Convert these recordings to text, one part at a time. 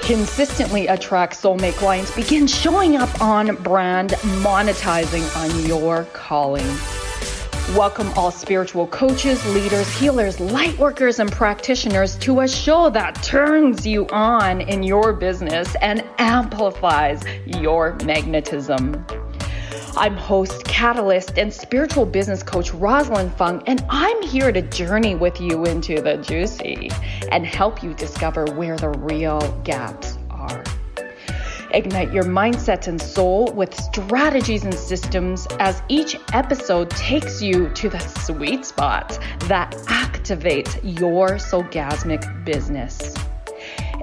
consistently attract soulmate clients, begin showing up on brand, monetizing on your calling. Welcome all spiritual coaches, leaders, healers, light workers, and practitioners to a show that turns you on in your business and amplifies your magnetism. I'm host, catalyst, and spiritual business coach Rosalyn Fung, and I'm here to journey with you into the juicy and help you discover where the real gaps are. Ignite your mindset and soul with strategies and systems as each episode takes you to the sweet spot that activates your soulgasmic business.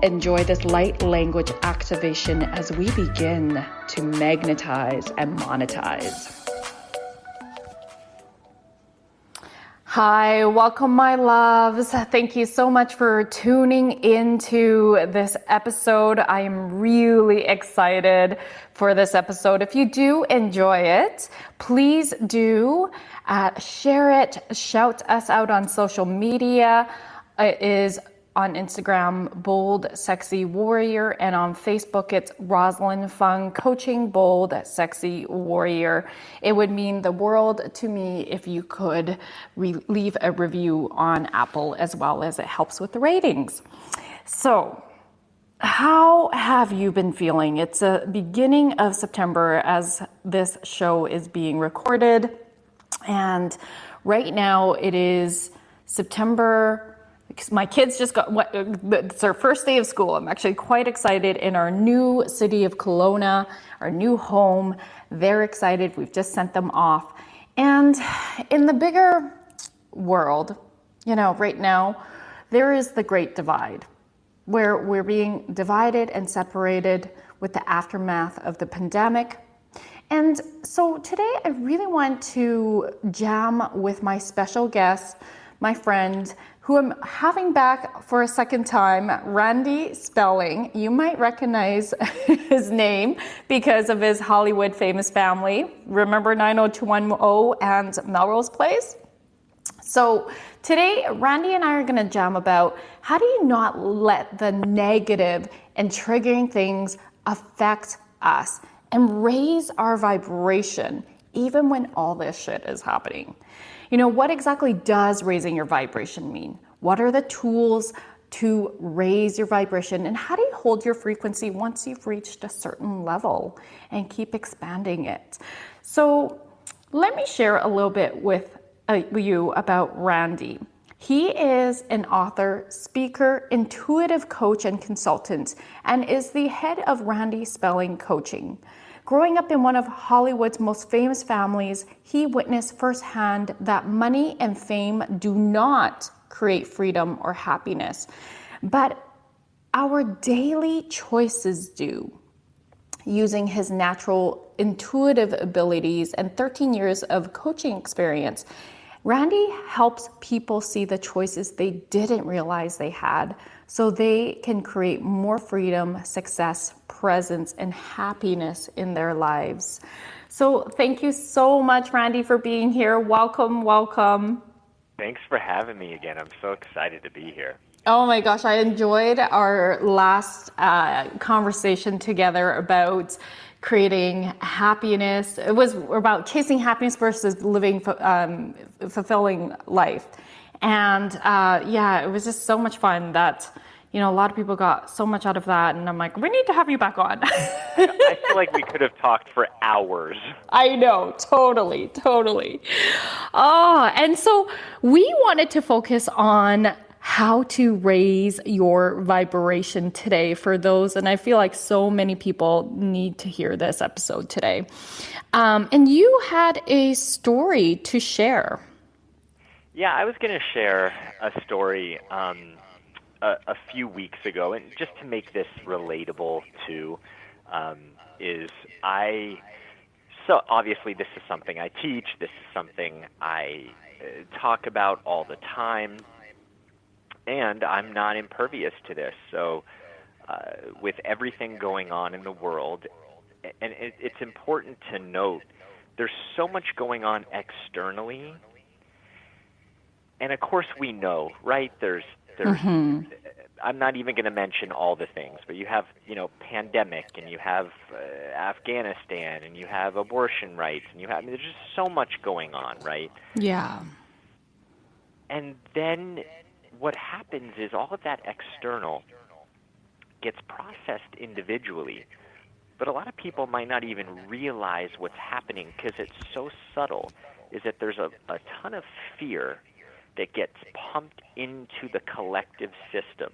Enjoy this light language activation as we begin to magnetize and monetize. Hi, welcome my loves. Thank you so much for tuning into this episode. I am really excited for this episode. If you do enjoy it, please do share it, shout us out on social media. It is on Instagram, Bold Sexy Warrior, and on Facebook, it's Rosalyn Fung Coaching Bold Sexy Warrior. It would mean the world to me if you could leave a review on Apple, as well as it helps with the ratings. So, how have you been feeling? It's the beginning of September as this show is being recorded, and right now it is September. Because my kids just it's their first day of school. I'm actually quite excited in our new city of Kelowna, our new home. They're excited. We've just sent them off. And in the bigger world, right now, there is the great divide where we're being divided and separated with the aftermath of the pandemic. And so today I really want to jam with my special guest, my friend, who I'm having back for a second time, Randy Spelling. You might recognize his name because of his Hollywood famous family. Remember 90210 and Melrose Place? So today, Randy and I are gonna jam about how do you not let the negative and triggering things affect us and raise our vibration even when all this shit is happening. What exactly does raising your vibration mean? What are the tools to raise your vibration? And how do you hold your frequency once you've reached a certain level and keep expanding it? So let me share a little bit with you about Randy. He is an author, speaker, intuitive coach, and consultant, and is the head of Randy Spelling Coaching. Growing up in one of Hollywood's most famous families, he witnessed firsthand that money and fame do not create freedom or happiness, but our daily choices do. Using his natural intuitive abilities and 13 years of coaching experience, Randy helps people see the choices they didn't realize they had so they can create more freedom, success, presence, and happiness in their lives. So thank you so much, Randy, for being here. Welcome, welcome. Thanks for having me again. I'm so excited to be here. Oh my gosh, I enjoyed our last conversation together about creating happiness. It was about chasing happiness versus living fulfilling life. And it was just so much fun that, a lot of people got so much out of that. And I'm like, we need to have you back on. I feel like we could have talked for hours. I know, totally. Oh, and so we wanted to focus on how to raise your vibration today for those, and I feel like so many people need to hear this episode today. And you had a story to share. Yeah, I was going to share a story a few weeks ago, and just to make this relatable too, so obviously this is something I teach, this is something I talk about all the time, and I'm not impervious to this. So with everything going on in the world, and it's important to note, there's so much going on externally. And of course we know, right? There's There's, I'm not even going to mention all the things, but you have, pandemic, and you have Afghanistan, and you have abortion rights, and there's just so much going on, right? Yeah. And then what happens is all of that external gets processed individually, but a lot of people might not even realize what's happening because it's so subtle, is that there's a ton of fear that gets pumped into the collective system.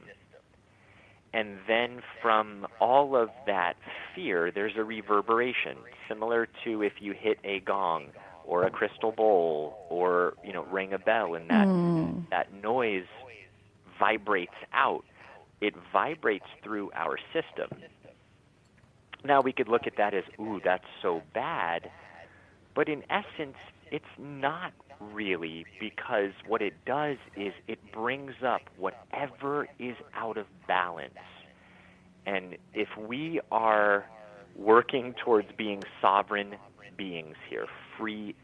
And then from all of that fear, there's a reverberation, similar to if you hit a gong or a crystal bowl or, ring a bell, and that noise vibrates out. It vibrates through our system. Now we could look at that as, ooh, that's so bad, but in essence, it's not really, because what it does is it brings up whatever is out of balance. And if we are working towards being sovereign beings here, free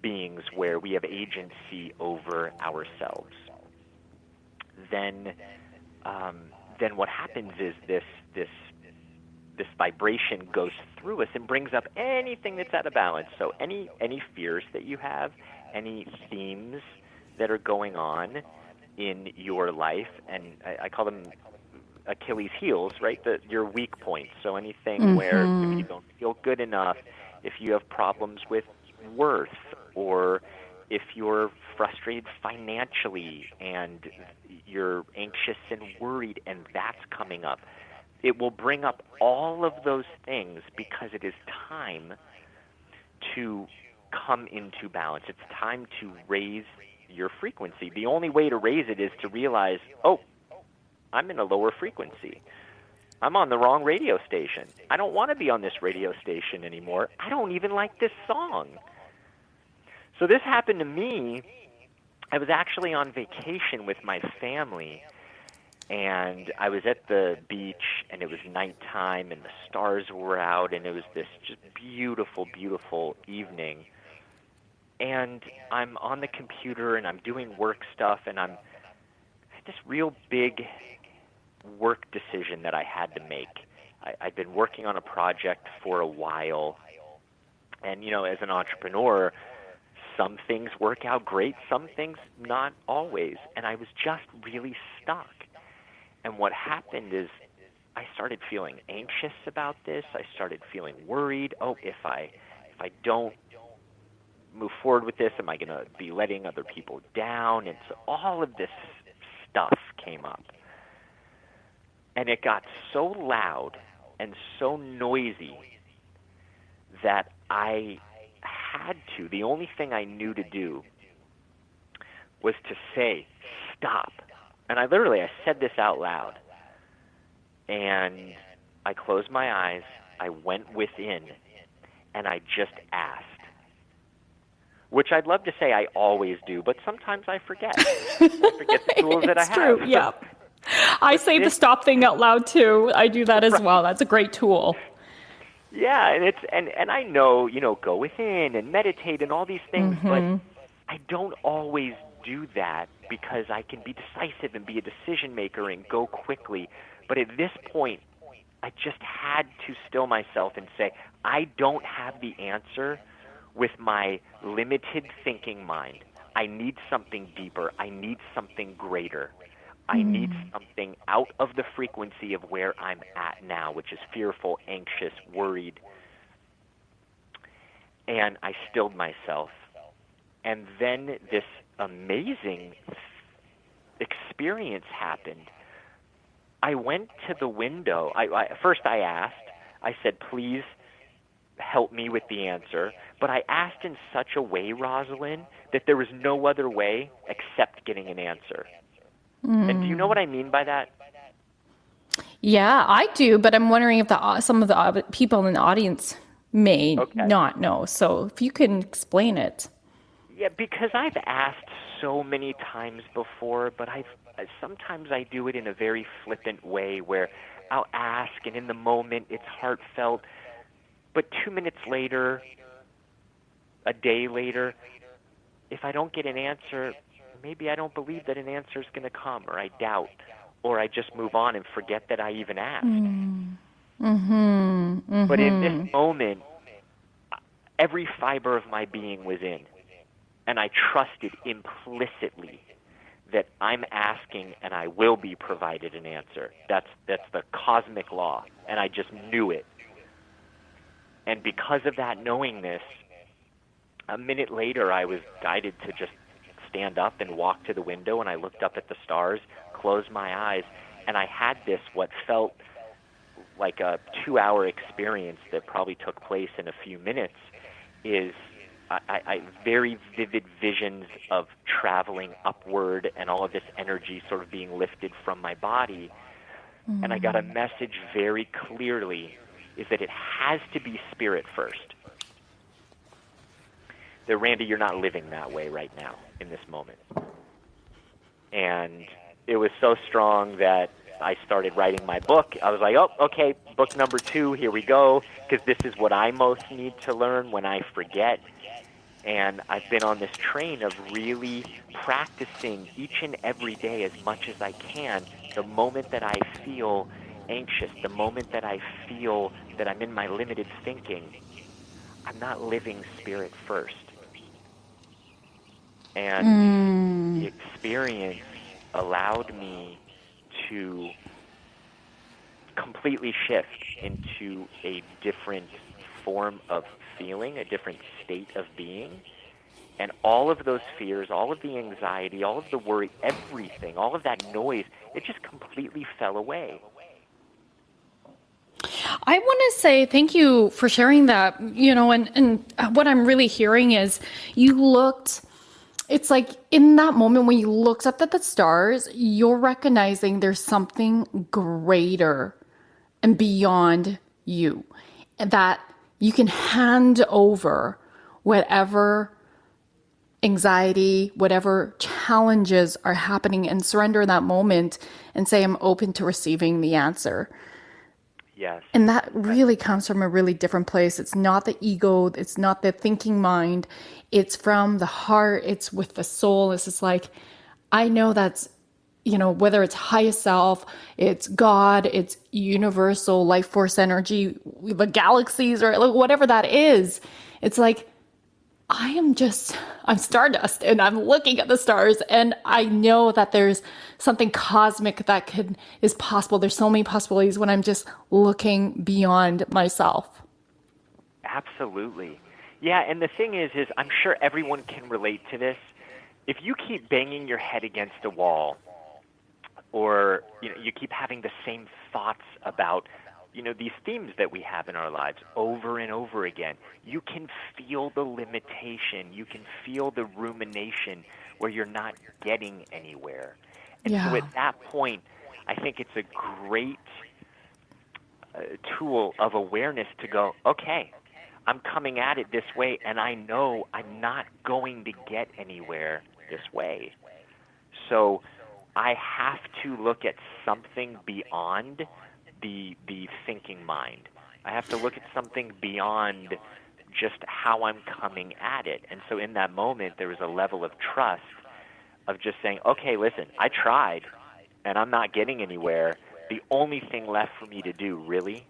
beings where we have agency over ourselves, then what happens is this vibration goes through us and brings up anything that's out of balance. So any fears that you have, any themes that are going on in your life, and I call them Achilles heels, right? Your weak points. So anything where if you don't feel good enough, if you have problems with worth, or if you're frustrated financially and you're anxious and worried and that's coming up, it will bring up all of those things because it is time to come into balance. It's time to raise your frequency. The only way to raise it is to realize, oh, I'm in a lower frequency. I'm on the wrong radio station. I don't want to be on this radio station anymore. I don't even like this song. So this happened to me. I was actually on vacation with my family, and I was at the beach, and it was nighttime, and the stars were out, and it was this just beautiful, beautiful evening. And I'm on the computer, and I'm doing work stuff, and I had this real big work decision that I had to make. I'd been working on a project for a while, and, as an entrepreneur, some things work out great, some things not always, and I was just really stuck. And what happened is I started feeling anxious about this. I started feeling worried. Oh, if I don't move forward with this, am I going to be letting other people down? And so all of this stuff came up. And it got so loud and so noisy that I had to. The only thing I knew to do was to say, stop. And I said this out loud, and I closed my eyes, I went within, and I just asked, which I'd love to say I always do, but sometimes I forget. I forget the tools that I have. It's true, yeah. I say the stop thing out loud, too. I do that as well. That's a great tool. Yeah, and I know, go within and meditate and all these things, but I don't always do that because I can be decisive and be a decision maker and go quickly. But at this point, I just had to still myself and say, I don't have the answer with my limited thinking mind. I need something deeper. I need something greater. I need something out of the frequency of where I'm at now, which is fearful, anxious, worried. And I stilled myself. And then this amazing experience happened. I went to the window. First I asked. I said, please help me with the answer. But I asked in such a way, Rosalyn, that there was no other way except getting an answer. And do you know what I mean by that? Yeah, I do, but I'm wondering if some of the people in the audience may not know. So if you can explain it. Yeah, because I've asked so many times before, but sometimes I do it in a very flippant way where I'll ask, and in the moment it's heartfelt, but 2 minutes later, a day later, if I don't get an answer, maybe I don't believe that an answer is going to come, or I doubt, or I just move on and forget that I even asked. But in this moment, every fiber of my being was in, and I trusted implicitly that I'm asking and I will be provided an answer. That's the cosmic law, and I just knew it. And because of that knowingness, a minute later I was guided to just stand up and walk to the window, and I looked up at the stars, closed my eyes, and I had this what felt like a 2-hour experience that probably took place in a few minutes. Is I very vivid visions of traveling upward and all of this energy sort of being lifted from my body. And I got a message very clearly, is that it has to be spirit first. That, Randy, you're not living that way right now in this moment. And it was so strong that I started writing my book. I was like, oh, okay, book number 2, here we go, because this is what I most need to learn when I forget. And I've been on this train of really practicing each and every day as much as I can. The moment that I feel anxious, the moment that I feel that I'm in my limited thinking, I'm not living spirit first. And the experience allowed me to completely shift into a different form of feeling, a different state of being. And all of those fears, all of the anxiety, all of the worry, everything, all of that noise, it just completely fell away. I want to say thank you for sharing that, and what I'm really hearing is it's like in that moment when you looked up at the stars, you're recognizing there's something greater and beyond you, and that you can hand over whatever anxiety, whatever challenges are happening, and surrender in that moment and say, I'm open to receiving the answer. Yes. And that really comes from a really different place. It's not the ego. It's not the thinking mind. It's from the heart. It's with the soul. It's just like, I know that's, whether it's highest self, it's God, it's universal life force energy, the galaxies, or like whatever that is. It's like, I'm stardust, and I'm looking at the stars, and I know that there's something cosmic that is possible. There's so many possibilities when I'm just looking beyond myself. Absolutely. Yeah, and the thing is I'm sure everyone can relate to this. If you keep banging your head against a wall, or you keep having the same thoughts about these themes that we have in our lives over and over again, you can feel the limitation. You can feel the rumination where you're not getting anywhere. And so at that point, I think it's a great tool of awareness to go, okay, I'm coming at it this way, and I know I'm not going to get anywhere this way. So I have to look at something beyond the thinking mind. I have to look at something beyond just how I'm coming at it. And so in that moment, there was a level of trust of just saying, okay, listen, I tried, and I'm not getting anywhere. The only thing left for me to do, really,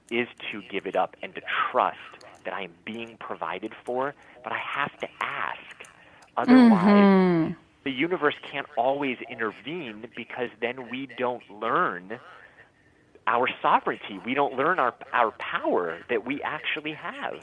is to give it up and to trust that I am being provided for, but I have to ask. Otherwise, the universe can't always intervene, because then we don't learn our sovereignty. We don't learn our power that we actually have.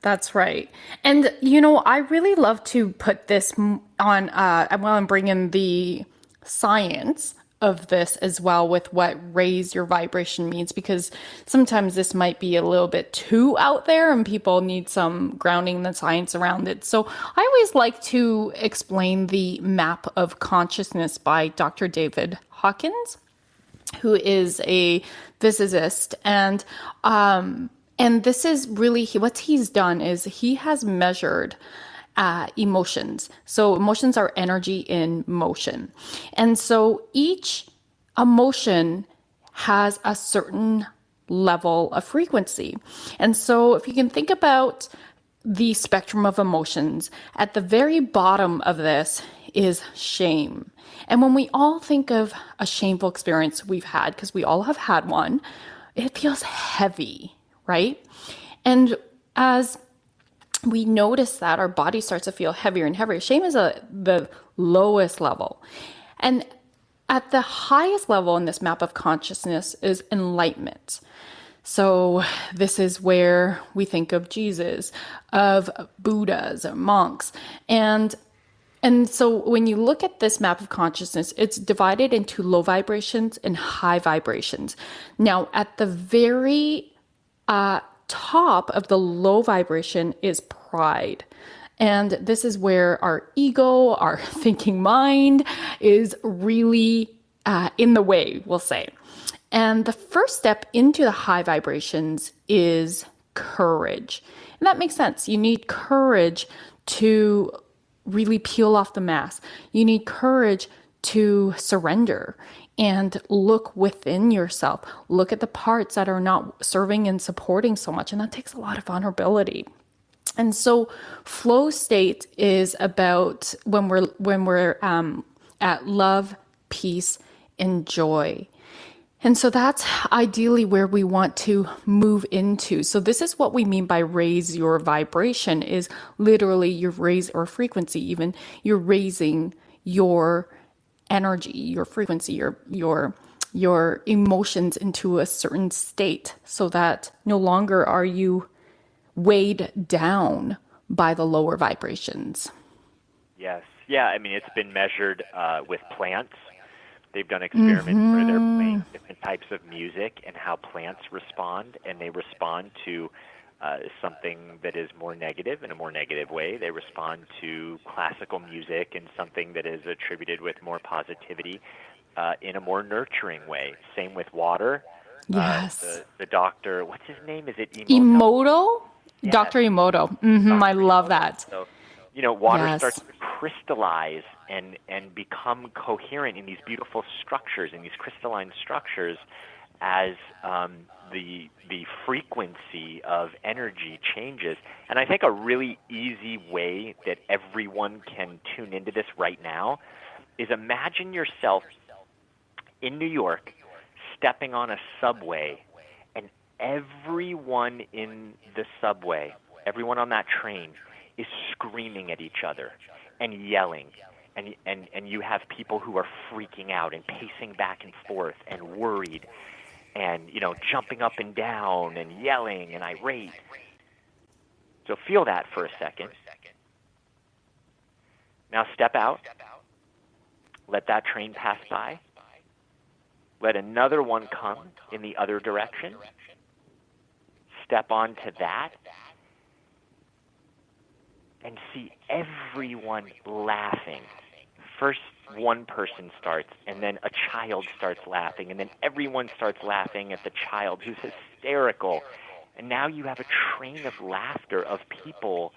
That's right. And, I really love to put this on, I want to bring in the science of this as well with what raise your vibration means, because sometimes this might be a little bit too out there and people need some grounding in the science around it. So I always like to explain the map of consciousness by Dr. David Hawkins, who is a physicist, and this is really what he's done is he has measured emotions. So emotions are energy in motion, and so each emotion has a certain level of frequency. And so if you can think about the spectrum of emotions. At the very bottom of this is shame. And when we all think of a shameful experience we've had, because we all have had one, it feels heavy, right? And as we notice that, our body starts to feel heavier and heavier. Shame is the lowest level. And at the highest level in this map of consciousness is enlightenment. So this is where we think of Jesus, of Buddhas or monks. And so when you look at this map of consciousness, it's divided into low vibrations and high vibrations. Now, at the very top of the low vibration is pride. And this is where our ego, our thinking mind is really in the way, we'll say. And the first step into the high vibrations is courage. And that makes sense. You need courage to really peel off the mask. You need courage to surrender and look within yourself. Look at the parts that are not serving and supporting so much. And that takes a lot of vulnerability. And so flow state is about when we're at love, peace, and joy. And so that's ideally where we want to move into. So this is what we mean by raise your vibration, is literally you raise, or frequency even, you're raising your energy, your frequency, your emotions into a certain state, so that no longer are you weighed down by the lower vibrations. Yes. Yeah, I mean, it's been measured with plants. They've done experiments where they're playing different types of music and how plants respond, and they respond to something that is more negative in a more negative way. They respond to classical music and something that is attributed with more positivity in a more nurturing way. Same with water. Yes. The doctor, what's his name? Is it Emoto? Emoto? Yes. Dr. Emoto. I love that. So, water starts to crystallize and become coherent in these beautiful structures, in these crystalline structures, as the frequency of energy changes. And I think a really easy way that everyone can tune into this right now is imagine yourself in New York stepping on a subway, and everyone in the subway, everyone on that train, is screaming at each other and yelling. And you have people who are freaking out and pacing back and forth and worried and, jumping up and down and yelling and irate. So feel that for a second. Now step out. Let that train pass by. Let another one come in the other direction. Step onto that. And see everyone laughing. First one person starts, and then a child starts laughing, and then everyone starts laughing at the child who's hysterical. And now you have a train of laughter of people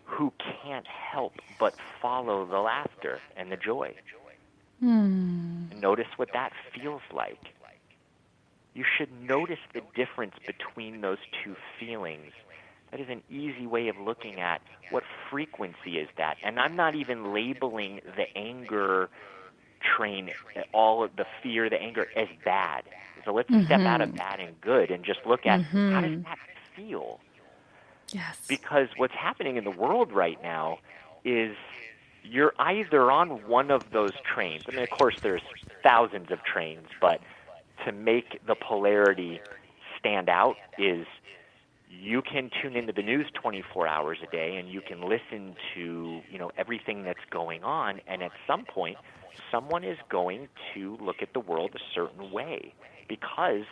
who can't help but follow the laughter and the joy. Notice what that feels like. You should notice the difference between those two feelings. That is an easy way of looking at what frequency is that. And I'm not even labeling the anger train, all of the fear, the anger, as bad. So let's step out of bad and good and just look at how does that feel? Yes. Because what's happening in the world right now is you're either on one of those trains. I mean, of course, there's thousands of trains, but to make the polarity stand out is you can tune into the news 24 hours a day, and you can listen to, everything that's going on, and at some point, someone is going to look at the world a certain way, because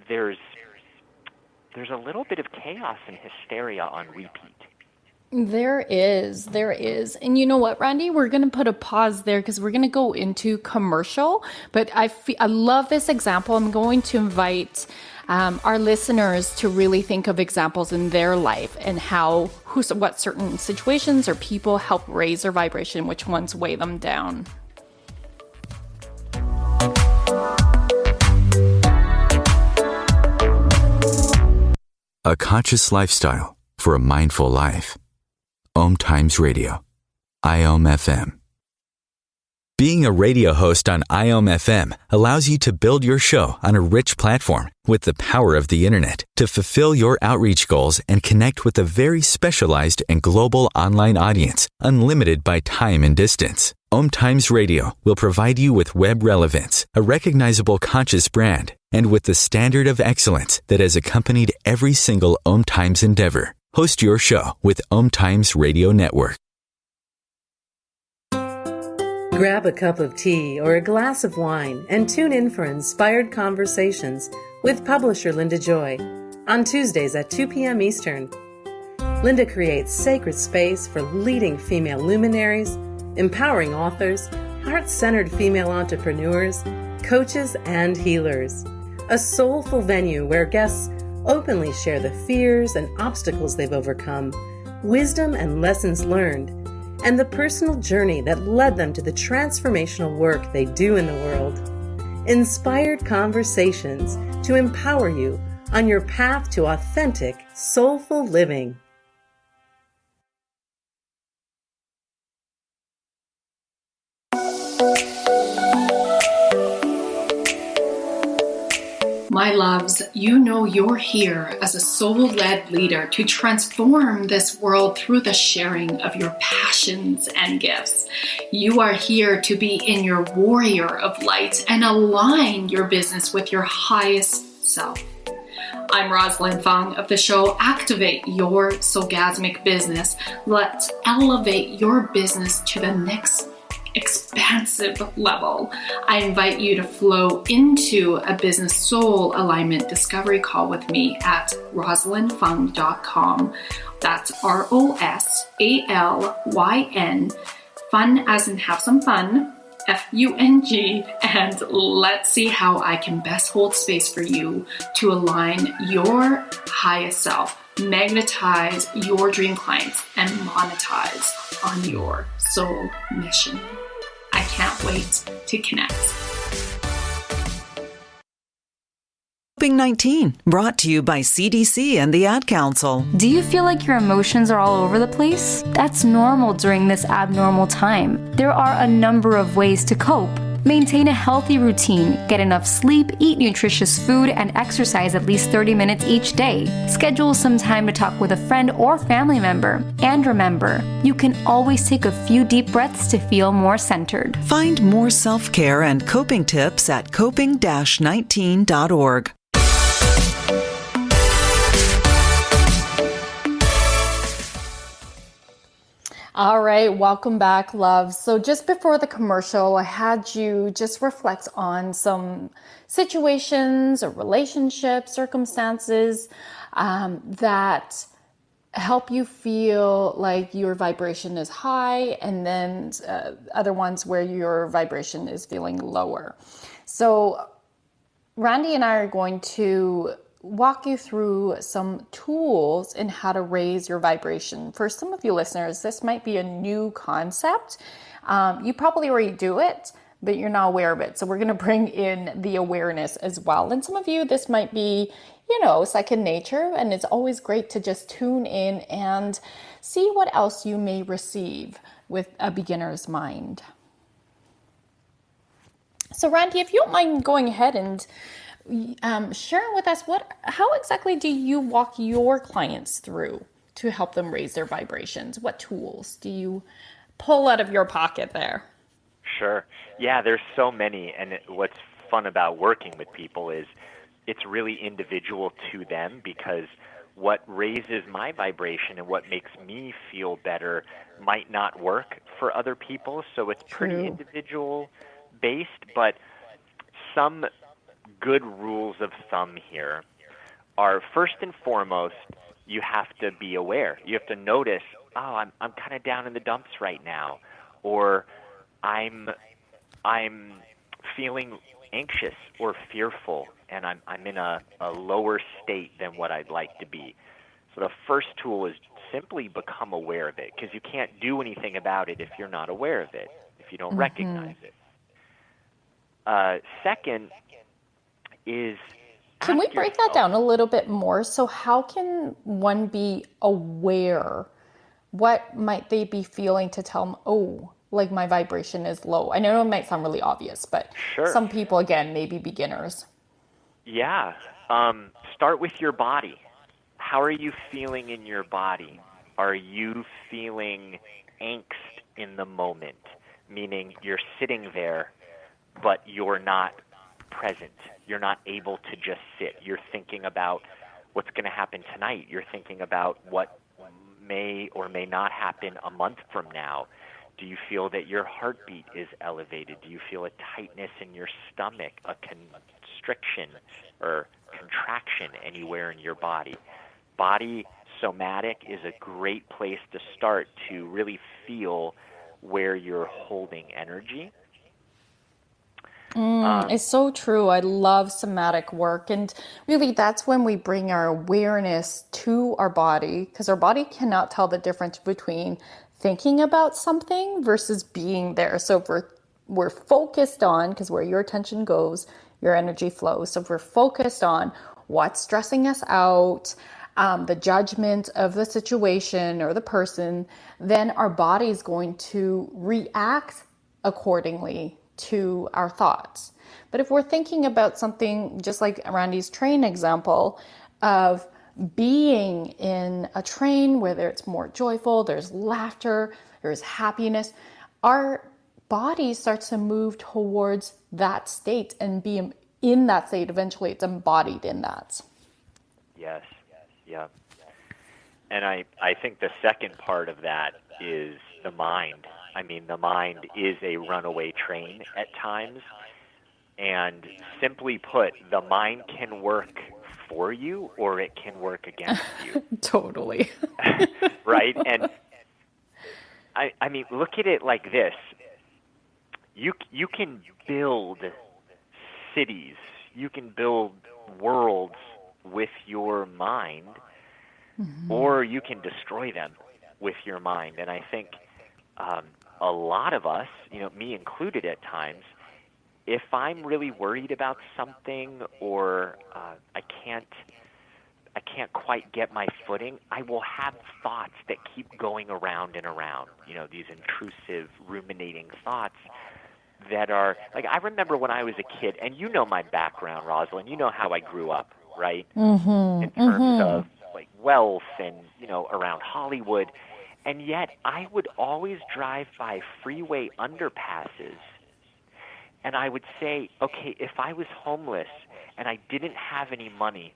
there's a little bit of chaos and hysteria on repeat. There is. And you know what, Randy? We're going to put a pause there because we're going to go into commercial. But I love this example. I'm going to invite our listeners to really think of examples in their life and what certain situations or people help raise their vibration, which ones weigh them down. A conscious lifestyle for a mindful life. OMTimes Radio. IOM FM. Being a radio host on IOM FM allows you to build your show on a rich platform with the power of the internet to fulfill your outreach goals and connect with a very specialized and global online audience, unlimited by time and distance. OMTimes Radio will provide you with web relevance, a recognizable conscious brand, and with the standard of excellence that has accompanied every single OMTimes endeavor. Host your show with OMTimes Radio Network. Grab a cup of tea or a glass of wine and tune in for Inspired Conversations with publisher Linda Joy on Tuesdays at 2 p.m. Eastern. Linda creates sacred space for leading female luminaries, empowering authors, heart-centered female entrepreneurs, coaches, and healers. A soulful venue where guests openly share the fears and obstacles they've overcome, wisdom and lessons learned, and the personal journey that led them to the transformational work they do in the world. Inspired Conversations to empower you on your path to authentic, soulful living. My loves, you know you're here as a soul-led leader to transform this world through the sharing of your passions and gifts. You are here to be in your warrior of light and align your business with your highest self. I'm Rosalyn Fung of the show Activate Your Soulgasmic Business. Let's elevate your business to the next expansive level. I invite you to flow into a business soul alignment discovery call with me at rosalynfung.com. That's ROSALYN, fun as in have some fun, FUNG, and let's see how I can best hold space for you to align your highest self, magnetize your dream clients, and monetize on your soul mission. I can't wait to connect. Coping-19, brought to you by CDC and the Ad Council. Do you feel like your emotions are all over the place? That's normal during this abnormal time. There are a number of ways to cope. Maintain a healthy routine, get enough sleep, eat nutritious food, and exercise at least 30 minutes each day. Schedule some time to talk with a friend or family member. And remember, you can always take a few deep breaths to feel more centered. Find more self-care and coping tips at coping-19.org. All right, welcome back, loves. So just before the commercial, I had you just reflect on some situations or relationships, circumstances that help you feel like your vibration is high, and then other ones where your vibration is feeling lower. So Randy and I are going to walk you through some tools in how to raise your vibration. For some of you listeners, this might be a new concept. You probably already do it, but you're not aware of it. So we're going to bring in the awareness as well. And some of you, this might be, second nature, and it's always great to just tune in and see what else you may receive with a beginner's mind. So Randy, if you don't mind going ahead and sharing with us how exactly do you walk your clients through to help them raise their vibrations? What tools do you pull out of your pocket there? Sure. Yeah, there's so many, and what's fun about working with people is it's really individual to them, because what raises my vibration and what makes me feel better might not work for other people. So it's pretty individual based, but some good rules of thumb here are, first and foremost, you have to be aware. You have to notice, I'm kind of down in the dumps right now, or I'm feeling anxious or fearful, and I'm in a lower state than what I'd like to be. So the first tool is simply become aware of it, because you can't do anything about it if you're not aware of it, if you don't recognize it. Second is Can we ask break that yourself, down a little bit more? So how can one be aware? What might they be feeling to tell them, oh, like my vibration is low? I know it might sound really obvious, but sure, some people, again, maybe beginners. yeah, start with your body. How are you feeling in your body? Are you feeling angst in the moment? Meaning you're sitting there, but you're not present. You're not able to just sit. You're thinking about what's going to happen tonight. You're thinking about what may or may not happen a month from now. Do you feel that your heartbeat is elevated? Do you feel a tightness in your stomach, a constriction or contraction anywhere in your body? Body somatic is a great place to start to really feel where you're holding energy. It's so true. I love somatic work. And really, that's when we bring our awareness to our body, because our body cannot tell the difference between thinking about something versus being there. So if we're focused on, because where your attention goes, your energy flows. So if we're focused on what's stressing us out, the judgment of the situation or the person, then our body is going to react accordingly to our thoughts. But if we're thinking about something, just like Randy's train example of being in a train where it's more joyful, there's laughter, there's happiness, our body starts to move towards that state and be in that state. Eventually it's embodied in that. Yes, yeah. And I think the second part of that is the mind. I mean, the mind is a runaway train at times. And simply put, the mind can work for you or it can work against you. Totally. Right? And I mean, look at it like this. You can build cities. You can build worlds with your mind, or you can destroy them with your mind. And I think a lot of us, me included at times, if I'm really worried about something or I can't quite get my footing, I will have thoughts that keep going around and around, these intrusive, ruminating thoughts that are, like, I remember when I was a kid, and you know my background, Rosalyn, you know how I grew up, right? In terms of, like, wealth and, around Hollywood. And yet I would always drive by freeway underpasses, and I would say, okay, if I was homeless and I didn't have any money,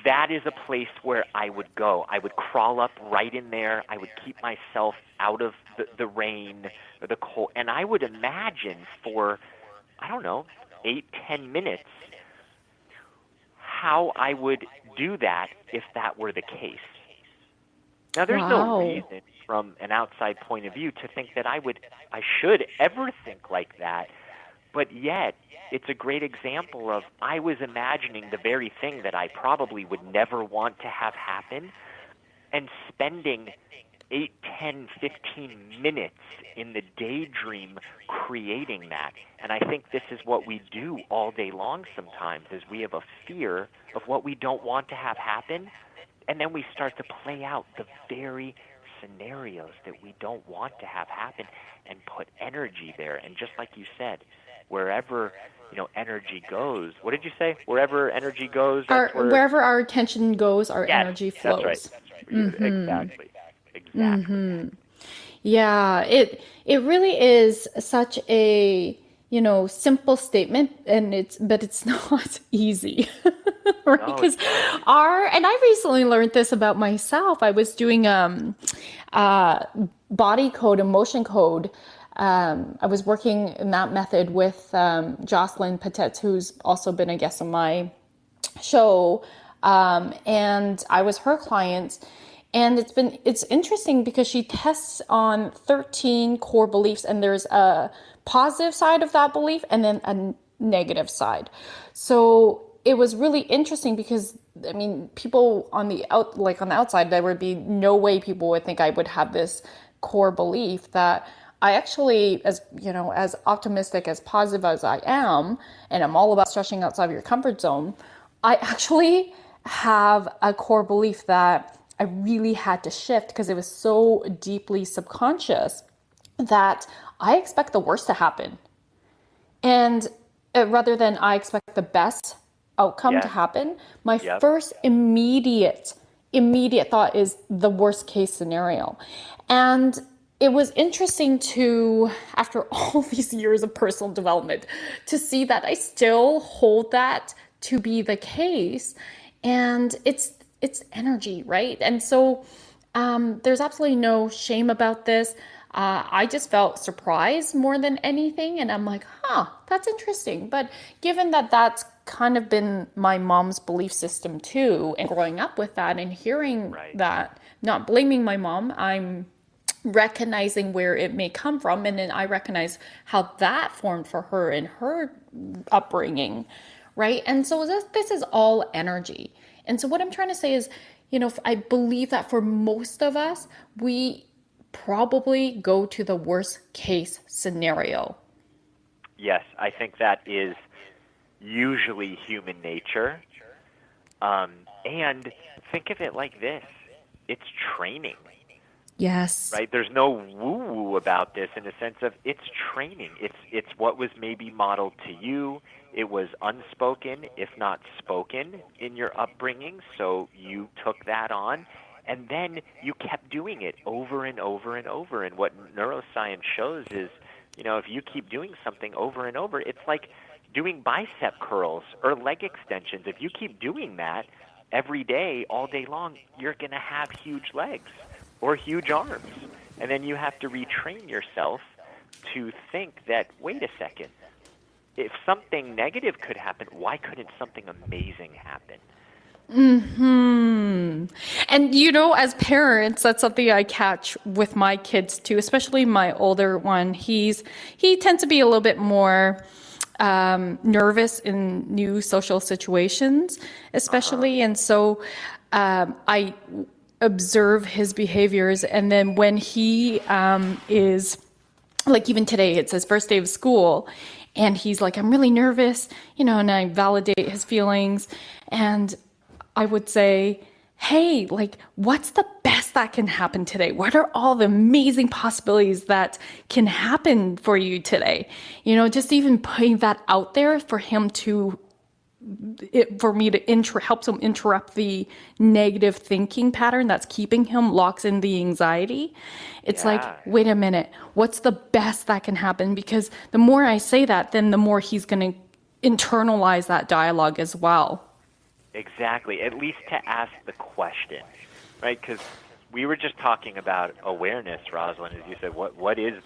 that is a place where I would go. I would crawl up right in there. I would keep myself out of the rain or the cold. And I would imagine for, 8-10 minutes how I would do that if that were the case. Now, there's no reason from an outside point of view to think that I should ever think like that. But yet, it's a great example of I was imagining the very thing that I probably would never want to have happen, and spending 8, 10, 15 minutes in the daydream creating that. And I think this is what we do all day long sometimes, is we have a fear of what we don't want to have happen, and then we start to play out the very scenarios that we don't want to have happen and put energy there. And just like you said, wherever energy goes, what did you say? Wherever energy goes, wherever our attention goes, our energy flows. That's right. Exactly. Yeah, it really is such a simple statement, but it's not easy, right? Because and I recently learned this about myself. I was doing body code, emotion code. I was working in that method with Jocelyn Patet, who's also been a guest on my show, and I was her client. And it's interesting because she tests on 13 core beliefs, and there's a positive side of that belief and then a negative side. So it was really interesting because, I mean, people on the outside, there would be no way people would think I would have this core belief that I actually, as you know, as optimistic, as positive as I am, and I'm all about stretching outside of your comfort zone, I actually have a core belief that I really had to shift because it was so deeply subconscious that I expect the worst to happen. And rather than I expect the best outcome to Yes. happen, my Yep. first immediate thought is the worst case scenario. And it was interesting to, after all these years of personal development, to see that I still hold that to be the case. And it's energy, right? And so there's absolutely no shame about this. I just felt surprised more than anything. And I'm like, that's interesting. But given that that's kind of been my mom's belief system too, and growing up with that and hearing that, not blaming my mom, I'm recognizing where it may come from. And then I recognize how that formed for her in her upbringing, right? And so this is all energy. And so what I'm trying to say is, I believe that for most of us, we probably go to the worst case scenario. Yes, I think that is usually human nature. And think of it like this. It's training. Yes. Right? There's no woo-woo about this in the sense of it's training. It's what was maybe modeled to you. It was unspoken, if not spoken, in your upbringing, so you took that on, and then you kept doing it over and over and over. And what neuroscience shows is, if you keep doing something over and over, it's like doing bicep curls or leg extensions. If you keep doing that every day, all day long, you're going to have huge legs or huge arms. And then you have to retrain yourself to think that, wait a second, if something negative could happen, why couldn't something amazing happen? And as parents, that's something I catch with my kids too, especially my older one. He tends to be a little bit more nervous in new social situations, especially. And so I observe his behaviors. And then when he is, like even today, it's his first day of school, and he's like, I'm really nervous, and I validate his feelings. And I would say, hey, like, what's the best that can happen today? What are all the amazing possibilities that can happen for you today? Just even putting that out there for him for me to helps him interrupt the negative thinking pattern that's keeping him locked in the anxiety. It's like, wait a minute, what's the best that can happen? Because the more I say that, then the more he's going to internalize that dialogue as well. Exactly, at least to ask the question, right? Because we were just talking about awareness, Rosalyn, as you said. What is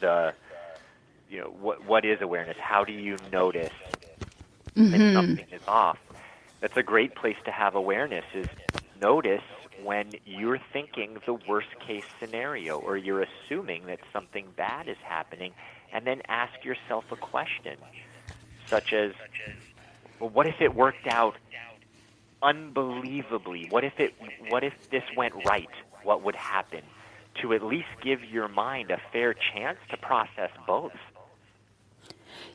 what is awareness? How do you notice that something is off? That's a great place to have awareness, is notice when you're thinking the worst case scenario or you're assuming that something bad is happening, and then ask yourself a question, such as, well, what if it worked out unbelievably? What if this went right? What would happen? To at least give your mind a fair chance to process both.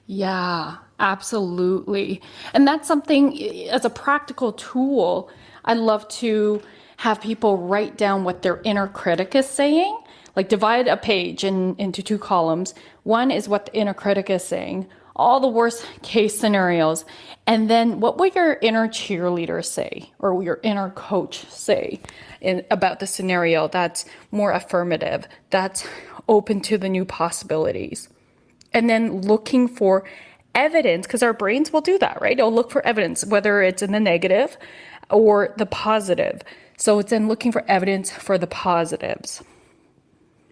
Yeah, absolutely. And that's something, as a practical tool, I love to have people write down what their inner critic is saying, like divide a page into two columns. One is what the inner critic is saying, all the worst case scenarios. And then what would your inner cheerleader say, or your inner coach say about the scenario that's more affirmative, that's open to the new possibilities? And then looking for evidence, because our brains will do that, right? It'll look for evidence, whether it's in the negative or the positive. So it's then looking for evidence for the positives.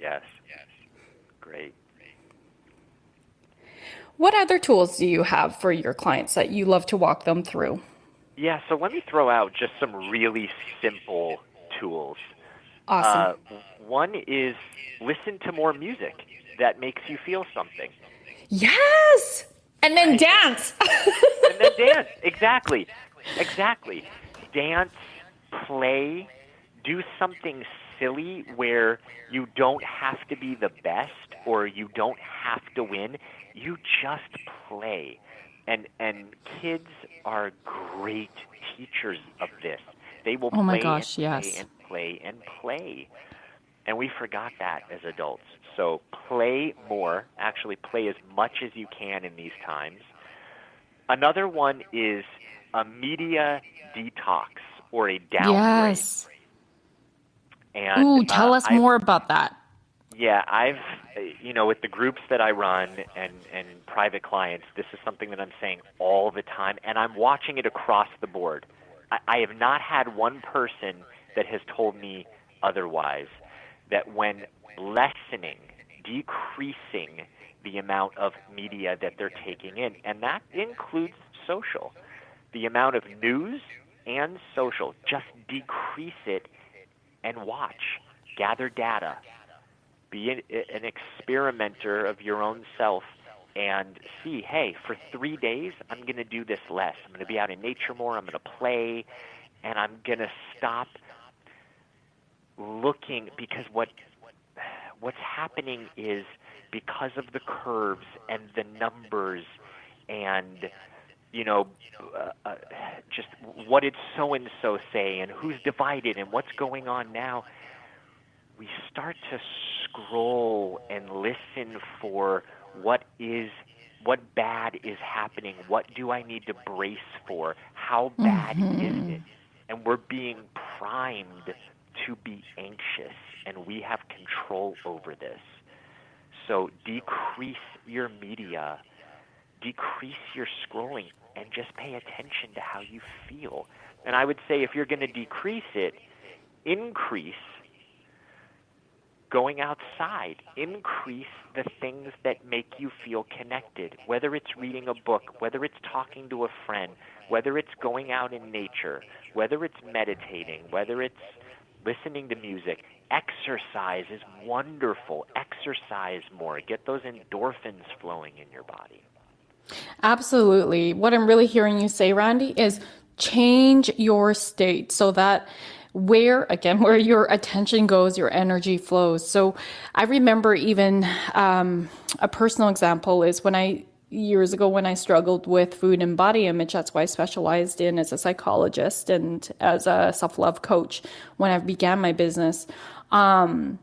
Yes. Great. What other tools do you have for your clients that you love to walk them through? Yeah, so let me throw out just some really simple tools. Awesome. One is listen to more music that makes you feel something. Yes! And then dance. And then dance. Exactly. Dance, play, do something silly where you don't have to be the best or you don't have to win. You just play. And kids are great teachers of this. They will Oh my play gosh, and play yes. and play and play. And we forgot that as adults. So play more. Actually, play as much as you can in these times. Another one is a media detox or a downgrade. Yes. And Ooh, tell us more about that. Yeah, I've, with the groups that I run and private clients, this is something that I'm saying all the time, and I'm watching it across the board. I have not had one person that has told me otherwise, that when lessening, decreasing the amount of media that they're taking in, and that includes social, the amount of news and social, just decrease it and watch, gather data. Be an experimenter of your own self and see, hey, for 3 days, I'm going to do this less. I'm going to be out in nature more. I'm going to play, and I'm going to stop looking, because what's happening is because of the curves and the numbers and just what did so-and-so say and who's divided and what's going on now, we start to scroll and listen for what bad is happening, what do I need to brace for, how bad is it? And we're being primed to be anxious, and we have control over this. So decrease your media, decrease your scrolling, and just pay attention to how you feel. And I would say if you're going to decrease it, increase going outside, increase the things that make you feel connected, whether it's reading a book, whether it's talking to a friend, whether it's going out in nature, whether it's meditating, whether it's listening to music. Exercise is wonderful. Exercise more. Get those endorphins flowing in your body. Absolutely. What I'm really hearing you say, Randy, is change your state so that where your attention goes, your energy flows. So I remember even a personal example is years ago when I struggled with food and body image. That's why I specialized in as a psychologist and as a self-love coach when I began my business. I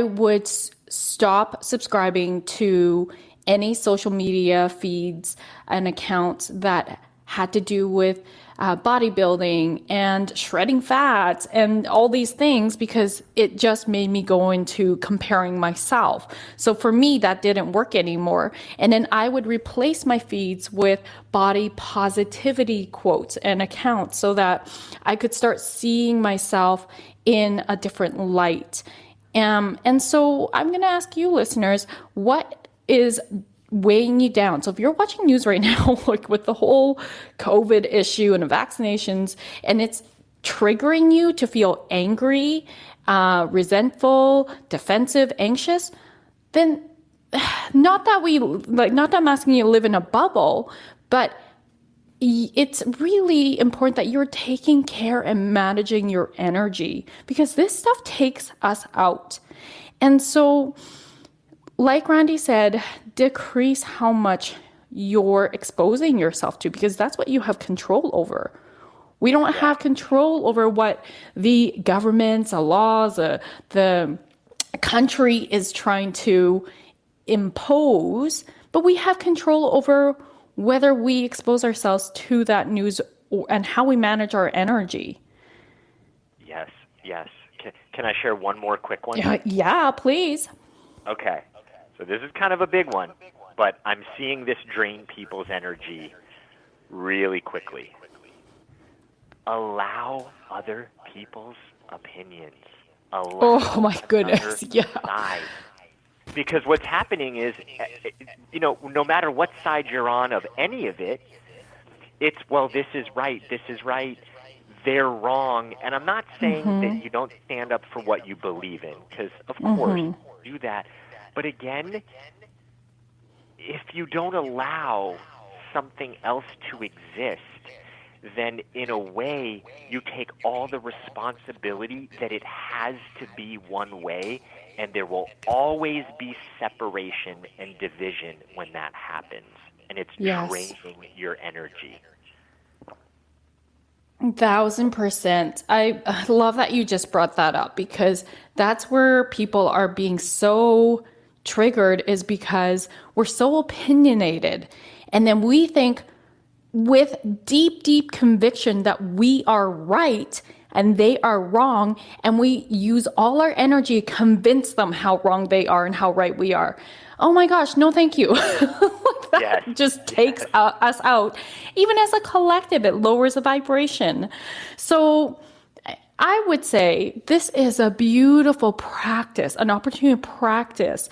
would stop subscribing to any social media feeds and accounts that had to do with bodybuilding and shredding fats and all these things, because it just made me go into comparing myself. So for me, that didn't work anymore. And then I would replace my feeds with body positivity quotes and accounts so that I could start seeing myself in a different light. And so I'm going to ask you listeners, what is weighing you down? So if you're watching news right now, like with the whole COVID issue and the vaccinations, and it's triggering you to feel angry, resentful, defensive, anxious, then not that I'm asking you to live in a bubble, but it's really important that you're taking care and managing your energy, because this stuff takes us out. And so, like Randy said, decrease how much you're exposing yourself to, because that's what you have control over. We don't have control over what the governments, the laws, the country is trying to impose, but we have control over whether we expose ourselves to that news and how we manage our energy. Yes. Can I share one more quick one? Yeah, please. Okay. So this is kind of a big one, but I'm seeing this drain people's energy really quickly. Allow other people's opinions. Oh my goodness, yeah. Side. Because what's happening is, no matter what side you're on of any of it, it's, well, this is right, they're wrong. And I'm not saying that you don't stand up for what you believe in, because of course, do that. But again, if you don't allow something else to exist, then in a way you take all the responsibility that it has to be one way, and there will always be separation and division when that happens. And it's draining your energy. 1,000%. I love that you just brought that up, because that's where people are being so triggered, is because we're so opinionated. And then we think with deep, deep conviction that we are right and they are wrong. And we use all our energy to convince them how wrong they are and how right we are. Oh my gosh, no, thank you. That just takes us out. Even as a collective, it lowers the vibration. So I would say this is a beautiful practice, an opportunity to practice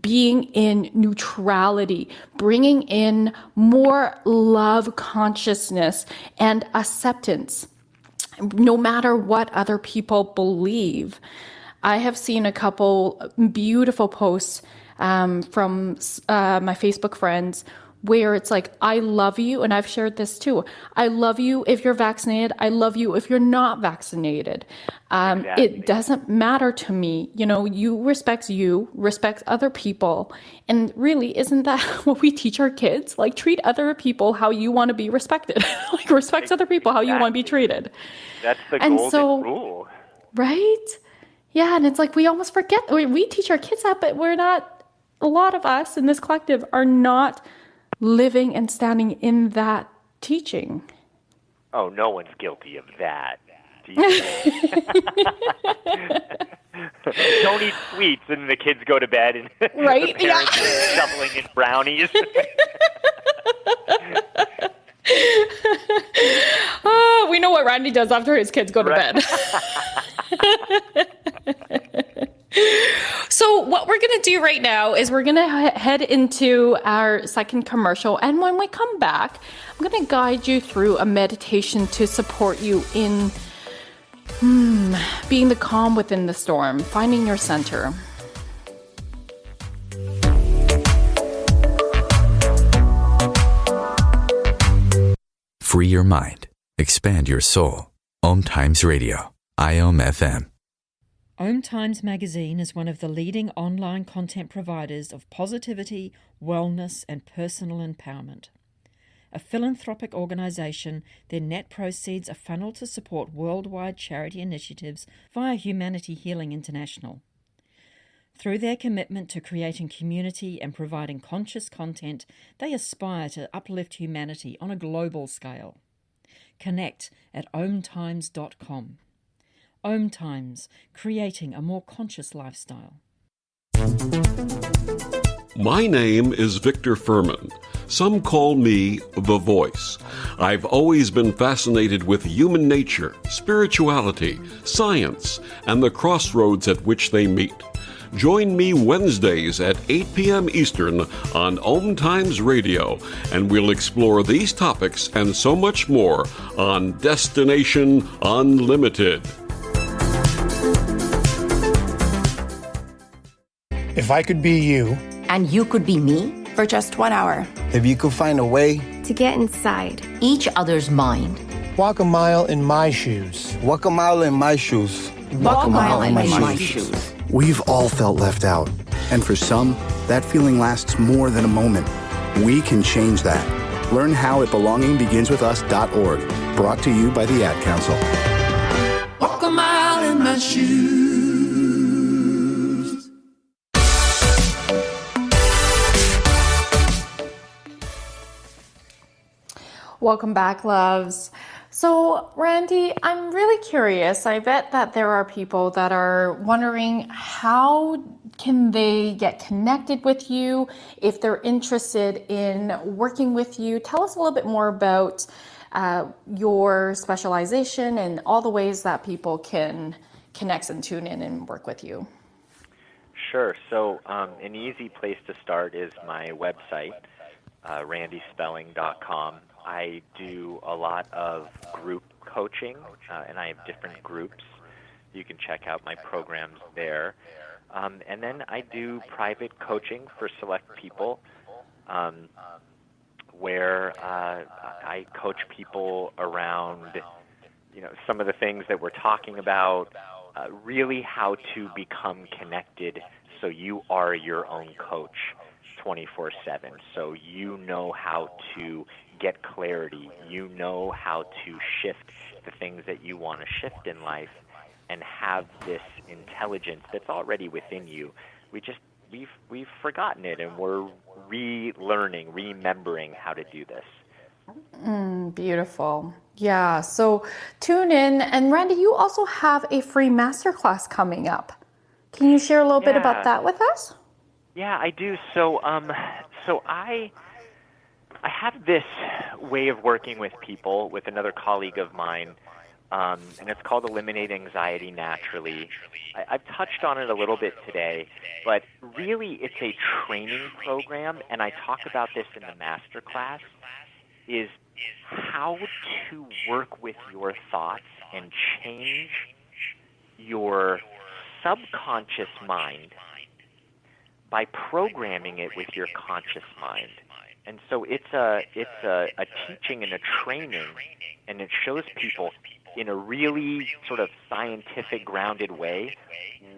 being in neutrality, bringing in more love consciousness and acceptance, no matter what other people believe. I have seen a couple beautiful posts from my Facebook friends where it's like, I love you, and I've shared this too. I love you if you're vaccinated. I love you if you're not vaccinated. Exactly. It doesn't matter to me. You, respect other people. And really, isn't that what we teach our kids? Like, treat other people how you want to be respected. Like, respect other people how you want to be treated. That's the golden rule. Right? Yeah, and it's like we almost forget. We teach our kids that, but we're not, a lot of us in this collective are not living and standing in that teaching. Oh, no one's guilty of that. Don't eat sweets, and the kids go to bed, and right? the parents are shoveling in brownies. Oh, we know what Randy does after his kids go to bed. So what we're going to do right now is we're going to head into our second commercial. And when we come back, I'm going to guide you through a meditation to support you in being the calm within the storm, finding your center. Free your mind. Expand your soul. OMTimes Radio. IOM FM. OMTimes magazine is one of the leading online content providers of positivity, wellness, and personal empowerment. A philanthropic organisation, their net proceeds are funneled to support worldwide charity initiatives via Humanity Healing International. Through their commitment to creating community and providing conscious content, they aspire to uplift humanity on a global scale. Connect at omtimes.com. OMTimes, creating a more conscious lifestyle. My name is Victor Furman. Some call me The Voice. I've always been fascinated with human nature, spirituality, science, and the crossroads at which they meet. Join me Wednesdays at 8 p.m. Eastern on OMTimes Radio, and we'll explore these topics and so much more on Destination Unlimited. If I could be you, and you could be me, for just 1 hour. If you could find a way to get inside each other's mind. Walk a mile in my shoes. Walk a mile in my shoes. Walk a mile in my shoes. We've all felt left out. And for some, that feeling lasts more than a moment. We can change that. Learn how at belongingbeginswithus.org. Brought to you by the Ad Council. Walk a mile in my shoes. Welcome back, loves. So, Randy, I'm really curious. I bet that there are people that are wondering, how can they get connected with you if they're interested in working with you? Tell us a little bit more about your specialization and all the ways that people can connect and tune in and work with you. Sure. So an easy place to start is my website, randyspelling.com. I do a lot of group coaching, and I have different groups. You can check out my programs there. And then I do private coaching for select people, where I coach people around, some of the things that we're talking about, really how to become connected so you are your own coach 24/7. So you know how to get clarity. You know how to shift the things that you want to shift in life and have this intelligence that's already within you. We've forgotten it, and we're relearning, remembering how to do this. Beautiful. Yeah, so tune in. And Randy, you also have a free masterclass coming up. Can you share a little bit about that with us? Yeah, I do. So I have this way of working with people with another colleague of mine, and it's called Eliminate Anxiety Naturally. I've touched on it a little bit today, but really it's a training program, and I talk about this in the masterclass, is how to work with your thoughts and change your subconscious mind by programming it with your conscious mind. And so it's a teaching and a training, and it shows people in a really sort of scientific, grounded way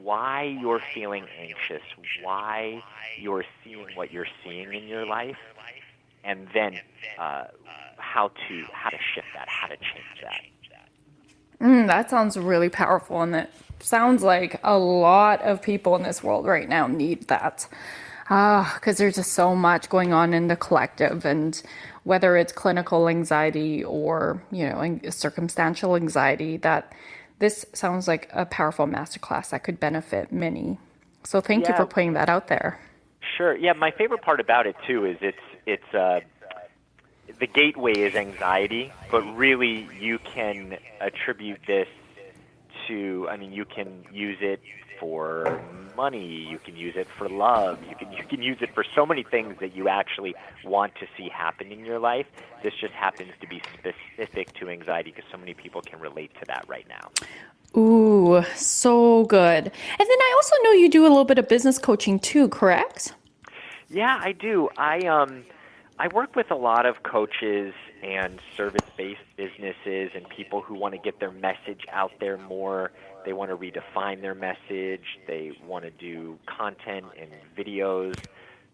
why you're feeling anxious, why you're seeing what you're seeing in your life, and then how to shift that, how to change that. That sounds really powerful, and it sounds like a lot of people in this world right now need that. Because there's just so much going on in the collective, and whether it's clinical anxiety or, circumstantial anxiety, that this sounds like a powerful masterclass that could benefit many. So thank you for putting that out there. Sure. Yeah, my favorite part about it too is it's the gateway is anxiety, but really you can attribute this to, you can use it for money, you can use it for love, you can use it for so many things that you actually want to see happen in your life. This just happens to be specific to anxiety because so many people can relate to that right now. Ooh, so good. And then I also know you do a little bit of business coaching too, correct? Yeah, I do. I work with a lot of coaches and service-based businesses and people who want to get their message out there more. They want to redefine their message. They want to do content and videos.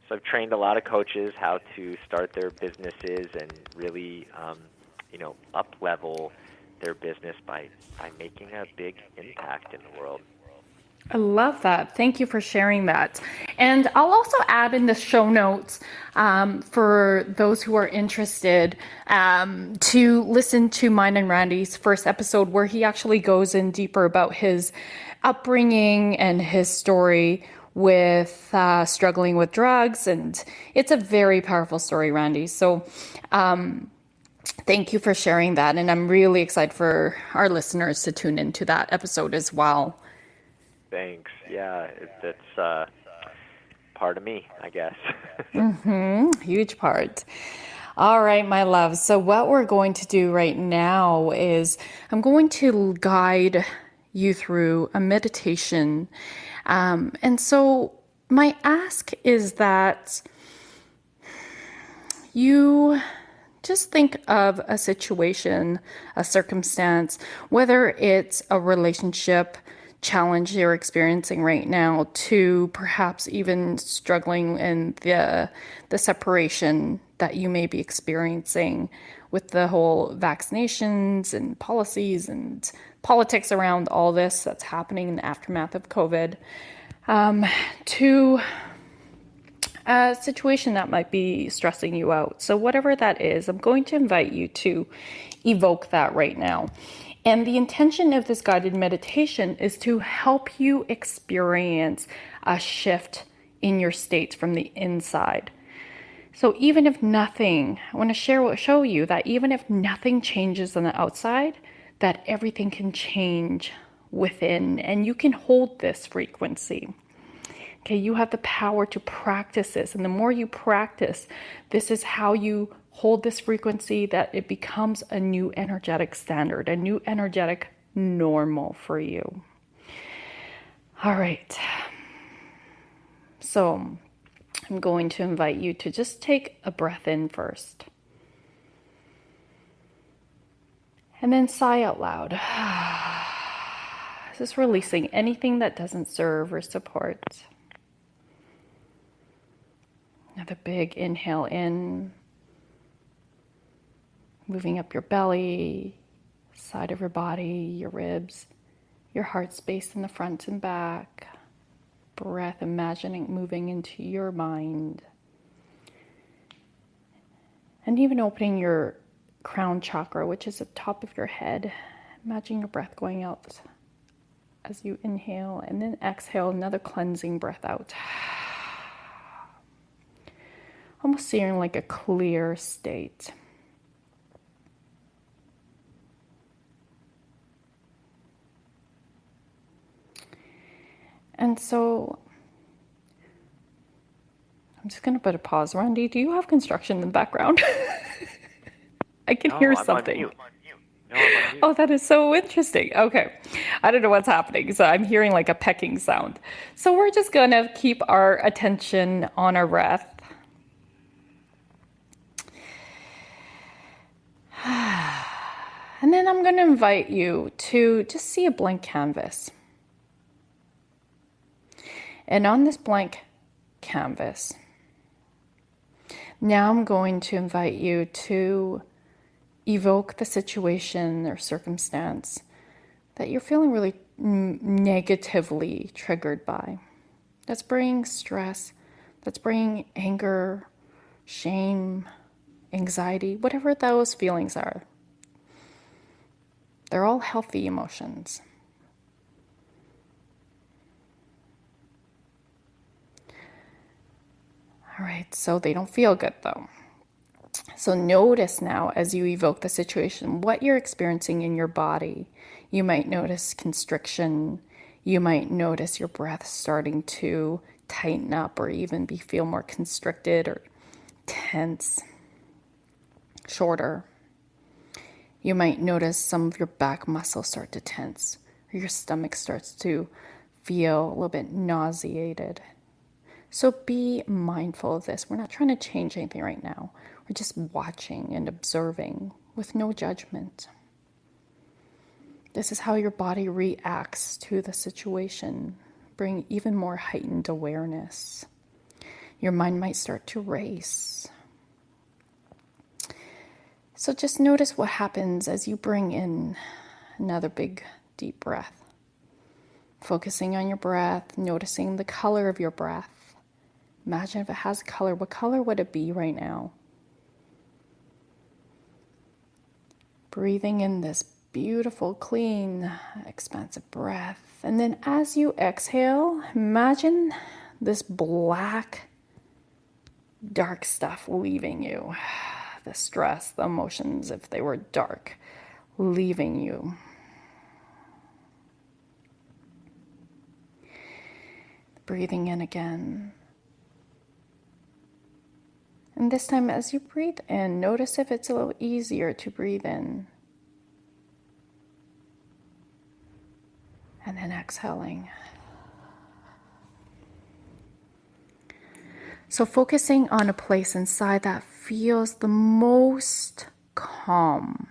So I've trained a lot of coaches how to start their businesses and really, up-level their business by making a big impact in the world. I love that. Thank you for sharing that. And I'll also add in the show notes for those who are interested to listen to mine and Randy's first episode where he actually goes in deeper about his upbringing and his story with struggling with drugs. And it's a very powerful story, Randy. So thank you for sharing that. And I'm really excited for our listeners to tune into that episode as well. Thanks. Yeah, that's part of me, I guess. Huge part. All right, my love. So what we're going to do right now is I'm going to guide you through a meditation. And so my ask is that you just think of a situation, a circumstance, whether it's a relationship challenge you're experiencing right now to perhaps even struggling in the separation that you may be experiencing with the whole vaccinations and policies and politics around all this that's happening in the aftermath of COVID, to a situation that might be stressing you out. So whatever that is, I'm going to invite you to evoke that right now. And the intention of this guided meditation is to help you experience a shift in your states from the inside. So even if nothing, I want to show you that even if nothing changes on the outside, that everything can change within, and you can hold this frequency. Okay, you have the power to practice this, and the more you practice, this is how you hold this frequency, that it becomes a new energetic standard, a new energetic normal for you. All right. So I'm going to invite you to just take a breath in first. And then sigh out loud. Just releasing anything that doesn't serve or support. Another big inhale in. Moving up your belly, side of your body, your ribs, your heart space in the front and back. Breath, imagining moving into your mind. And even opening your crown chakra, which is at the top of your head. Imagine your breath going out as you inhale, and then exhale, another cleansing breath out. Almost seeing like a clear state. And so I'm just going to put a pause. Randy, do you have construction in the background? I can hear something. No, I'm on mute. Oh, that is so interesting. Okay. I don't know what's happening. So I'm hearing like a pecking sound. So we're just going to keep our attention on our breath. And then I'm going to invite you to just see a blank canvas. And on this blank canvas, now I'm going to invite you to evoke the situation or circumstance that you're feeling really negatively triggered by. That's bringing stress, that's bringing anger, shame, anxiety, whatever those feelings are. They're all healthy emotions. All right, so they don't feel good though. So notice now as you evoke the situation, what you're experiencing in your body. You might notice constriction. You might notice your breath starting to tighten up or even feel more constricted or tense, shorter. You might notice some of your back muscles start to tense, or your stomach starts to feel a little bit nauseated. So be mindful of this. We're not trying to change anything right now. We're just watching and observing with no judgment. This is how your body reacts to the situation. Bring even more heightened awareness. Your mind might start to race. So just notice what happens as you bring in another big, deep breath. Focusing on your breath, noticing the color of your breath. Imagine if it has a color. What color would it be right now? Breathing in this beautiful, clean, expansive breath. And then as you exhale, imagine this black, dark stuff leaving you. The stress, the emotions, if they were dark, leaving you. Breathing in again. And this time as you breathe in, notice if it's a little easier to breathe in. And then exhaling. So focusing on a place inside that feels the most calm,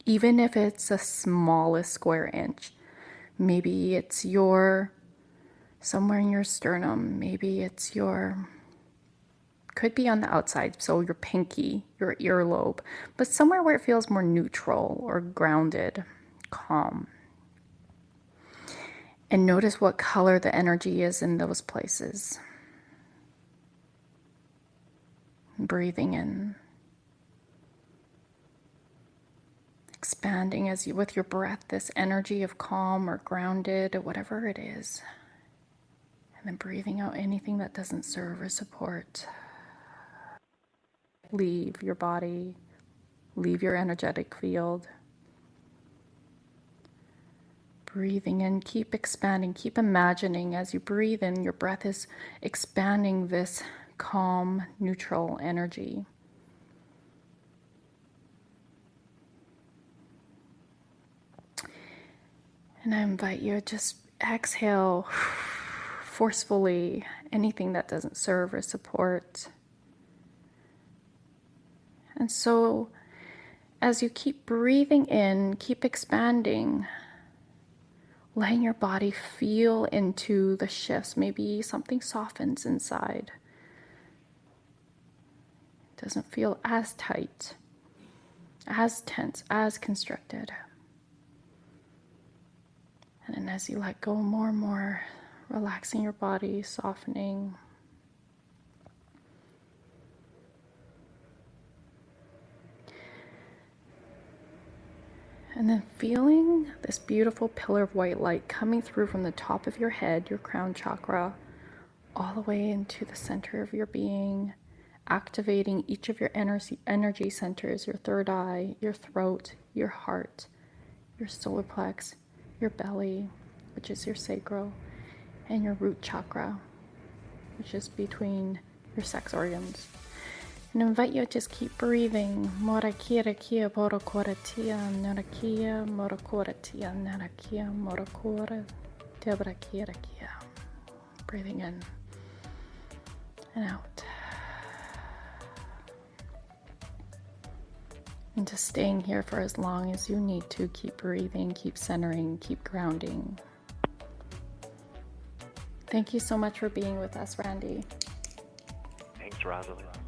even if it's the smallest square inch. Maybe it's somewhere in your sternum, maybe it's could be on the outside, so your pinky, your earlobe, but somewhere where it feels more neutral or grounded, calm. And notice what color the energy is in those places. Breathing in. Expanding with your breath, this energy of calm or grounded, or whatever it is. And then breathing out anything that doesn't serve or support. Leave your body, leave your energetic field. Breathing in, keep expanding, keep imagining as you breathe in, your breath is expanding this calm, neutral energy. And I invite you to just exhale forcefully anything that doesn't serve or support. And so as you keep breathing in, keep expanding, letting your body feel into the shifts. Maybe something softens inside. It doesn't feel as tight, as tense, as constricted. And then as you let go more and more, relaxing your body, softening. And then feeling this beautiful pillar of white light coming through from the top of your head, your crown chakra, all the way into the center of your being, activating each of your energy centers, your third eye, your throat, your heart, your solar plex, your belly, which is your sacral, and your root chakra, which is between your sex organs. And I invite you to just keep breathing. Morakia kia borokoratia narakia morokoratia narakia morokora tebrakia kia. Breathing in and out. And just staying here for as long as you need to. Keep breathing, keep centering, keep grounding. Thank you so much for being with us, Randy. Thanks, Rosalyn.